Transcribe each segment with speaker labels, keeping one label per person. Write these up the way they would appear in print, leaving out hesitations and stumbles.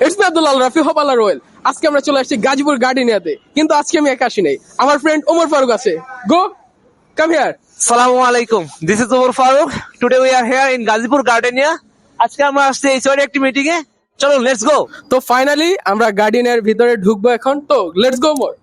Speaker 1: It's me Abdul Al Rafi হপালা রয়েল। আজকে আমরা চলে আসছি গাজীপুর গার্ডেনিয়াতে, কিন্তু আজকে আমি একা আসি নাই, আমার ফ্রেন্ড ওমর ফারুক আছে। Go, come here.
Speaker 2: Assalamu alaikum. This is Umar Farooq. Today we are here in Gazipur Gardenia. আজকে আমরা আসছি এইচওডি একটি মিটিং এ। চলো লেটস গো।
Speaker 1: তো ফাইনালি আমরা গার্ডেনিয়ার ভিতরে ঢুকবো এখন, তো লেটস গো মোর।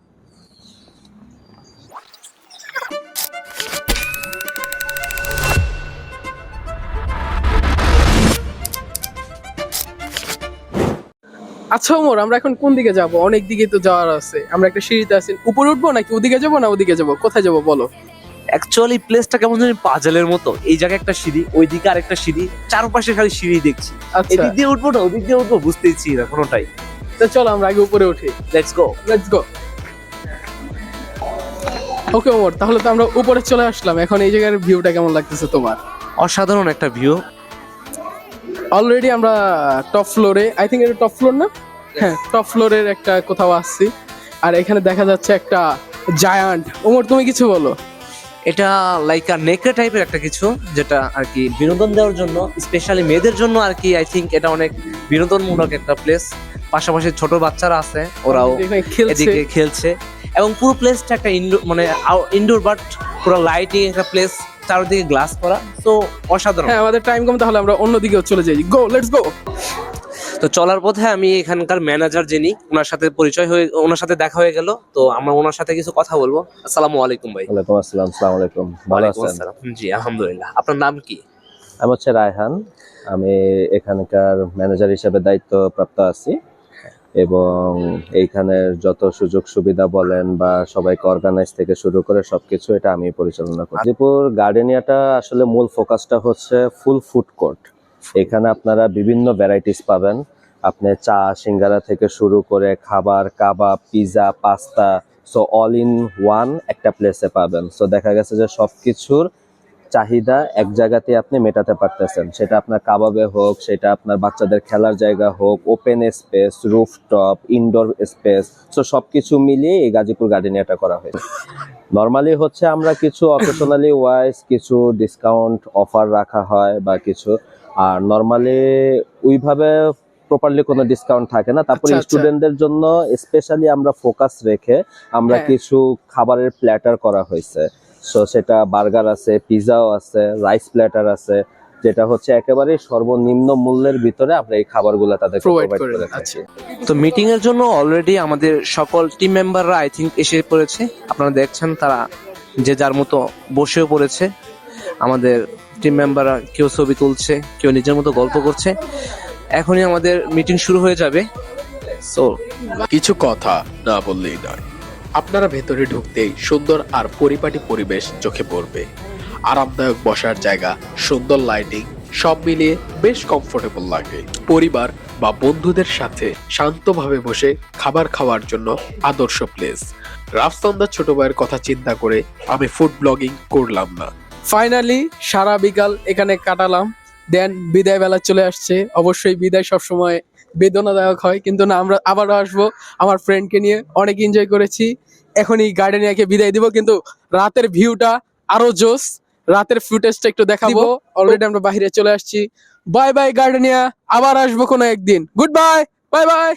Speaker 1: আচ্ছা ওমর, আমরা এখন কোন দিকে যাব? অনেক দিকে তো যাওয়ার আছে, আমরা একটা সিঁড়িতে আছি, উপরে উঠবো নাকি ওদিকে যাবো না ওদিকে যাবো, কোথায় যাবো বলো?
Speaker 2: অ্যাকচুয়ালি প্লেসটা কেমন জানি পাজলের মতো। এই জায়গায় একটা সিঁড়ি, ওইদিকে আরেকটা সিঁড়ি, চারপাশে খালি সিঁড়ি দেখছি।
Speaker 1: আচ্ছা,
Speaker 2: এদিক দিয়ে উঠবো না ওদিক দিয়ে উঠবো বুঝতেইছি না কোনোটাই।
Speaker 1: তো চলো আমরা আগে উপরে উঠি।
Speaker 2: Let's go.
Speaker 1: Let's go. Okay Omar, তাহলে তো আমরা উপরে চলে আসলাম। এখন এই জায়গার ভিউটা কেমন লাগতেছে তোমার?
Speaker 2: অসাধারণ একটা ভিউ।
Speaker 1: অলরেডি আমরা টপ ফ্লোরে, আই থিঙ্ক এটা টপ ফ্লোর না? হ্যাঁ, টপ ফ্লোরের একটা কোথাও আসছি। আর এখানে দেখা যাচ্ছে একটা জায়ান্ট। ওমর তুমি কিছু বলো।
Speaker 2: এটা লাইক আ নেকড়ে টাইপের একটা কিছু, যেটা আর কি বিনোদন দেওয়ার জন্য, স্পেশালি মেয়েদের জন্য আর কি। আই থিঙ্ক এটা অনেক বিনোদনমূলক একটা প্লেস। পাশাপাশি ছোট বাচ্চারা আছে, ওরাও
Speaker 1: এখানে খেলছে।
Speaker 2: এদিকে খেলছে। এবং পুরো প্লেসটা একটা ইনডোর, মানে ইনডোর বাট পুরো লাইটিং একটা প্লেস, চারদিকে গ্লাস করা। তো অসাধারণ।
Speaker 1: হ্যাঁ, আমাদের টাইম কম, তাহলে আমরা অন্যদিকেও চলে যাই। গো, লেটস গো।
Speaker 2: তো চলার পথে আমি এখানকার ম্যানেজার যিনি, ওনার সাথে পরিচয় হয়ে, ওনার সাথে দেখা হয়ে গেল। তো আমরা ওনার সাথে কিছু কথা বলবো। আসসালামু আলাইকুম ভাই।
Speaker 3: ওয়ালাইকুম আসসালাম। আসসালামু আলাইকুম। ভালো
Speaker 2: ওয়ালাইকুম
Speaker 3: আছেন?
Speaker 2: আসসালাম। জি আলহামদুলিল্লাহ। আপনার নাম কি?
Speaker 3: আমি হচ্ছে রায়হান। আমি এখানকার ম্যানেজার হিসেবে দায়িত্বপ্রাপ্ত আছি এবং এইখানের যত সুযোগ সুবিধা বলেন বা সবাইকে অর্গানাইজ থেকে শুরু করে সবকিছু এটা আমি পরিচালনা করি। গাজীপুর গার্ডেনিয়াটা আসলে মূল ফোকাসটা হচ্ছে ফুল ফুড কোর্ট। এখানে আপনারা বিভিন্ন ভ্যারাইটিস পাবেন। আপনি চা সিঙ্গারা থেকে শুরু করে খাবার, কাবাব, pizza, pasta, so all in one একটা প্লেসে পাবেন। সো দেখা গেছে যে সবকিছুর চাহিদা এক জায়গাতে আপনি মেটাতে পারতেছেন। সেটা আপনার কাবাবে হোক, সেটা আপনার বাচ্চাদের খেলার জায়গা হোক, open space, rooftop, indoor space, so সবকিছু মিলিয়ে এই গাজীপুর গার্ডেনিয়াটা করা হয়েছে। নর্মালি হচ্ছে আমরা কিছু অকেশনালি ওয়াইজ কিছু ডিসকাউন্ট অফার রাখা হয় বা কিছু, আর নর্মালি ওইভাবে প্রপারলি কোনো ডিসকাউন্ট থাকে না। তারপরে
Speaker 1: আচ্ছা, আচ্ছা।
Speaker 3: স্টুডেন্টদের জন্য স্পেশালি আমরা ফোকাস রেখে আমরা
Speaker 1: হ্যাঁ।
Speaker 3: কিছু খাবারের প্ল্যাটার করা হয়েছে। সো সেটা বার্গার আছে, পিজাও আছে, রাইস প্ল্যাটার আছে, যেটা হচ্ছে একেবারে সর্বনিম্ন মূল্যের ভিতরে আমরা এই খাবারগুলো তাদেরকে
Speaker 1: প্রোভাইড
Speaker 3: প্রোভাইড
Speaker 1: করে।
Speaker 3: করে থাকি।
Speaker 1: আচ্ছা,
Speaker 2: তো মিটিং এর জন্য অলরেডি আমাদের সকল টিম মেম্বাররা আই থিঙ্ক এসে পড়েছে। আপনারা দেখছেন তারা যে যার মতো বসেও পড়েছে। আমাদের টিম মেম্বাররা কেউ ছবি তুলছে, কেউ নিজের মতো গল্প করছে। এখনই আমাদের মিটিং শুরু হয়ে যাবে। সো
Speaker 4: কিছু কথা না বললেই নয়। আপনারা ভেতরে ঢুকতেই সুন্দর আর পরিপাটি পরিবেশ চোখে পড়বে। আরামদায়ক বসার জায়গা, সুন্দর লাইটিং, সব মিলিয়ে বেশ কমফোর্টেবল লাগে। পরিবার বা বন্ধুদের সাথে শান্তভাবে বসে খাবার খাওয়ার জন্য আদর্শ প্লেস। রাফসান্দার ছোট ভাইয়ের কথা চিন্তা করে আমি ফুড ব্লগিং করলাম না।
Speaker 1: ফাইনালি সারা বিকাল এখানে কাটালাম, দেন বিদায় বেলা চলে আসছে। অবশ্যই বিদায় সবসময় বেদনাদায়ক হয়, কিন্তু না, আমরা আবারও আসবো আমার ফ্রেন্ডকে নিয়ে। অনেক এনজয় করেছি। এখন এই গার্ডেনিয়াকে বিদায় দিব, কিন্তু রাতের ভিউটা আরো জোস। রাতের ফুটেজটা একটু দেখাবো। অলরেডি আমরা বাইরে চলে আসছি। বাই বাই গার্ডেনিয়া, আবার আসবো কোনো একদিন। Good bye, bye bye.